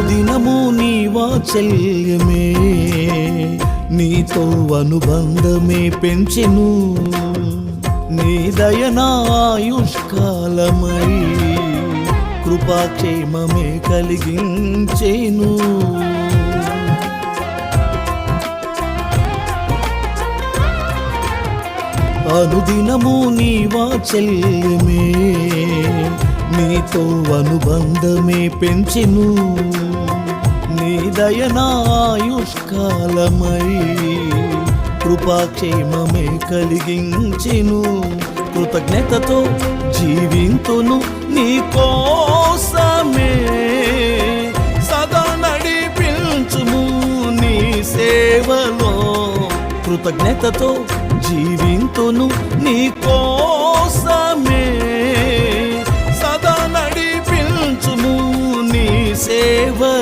అనుదినము నీ వాత్సల్యమే నీతో అనుబంధమే పెంచెను, నీ దయనాయుష్కాలమై కృపాక్షేమమే కలిగించెను. అనుదినము నీ వాత్సల్యమే నీతో అనుబంధమే పెంచెను, నీ దయనాయుష్కాలమై కృపాక్షేమమే కలిగించెను. కృతజ్ఞతతో జీవింతును నీ కోసమే, సదా నడిపించుము నీ సేవలో. కృతజ్ఞతతో జీవింతును నీ కోసమే, సదా నడిపించుము నీ సేవలో.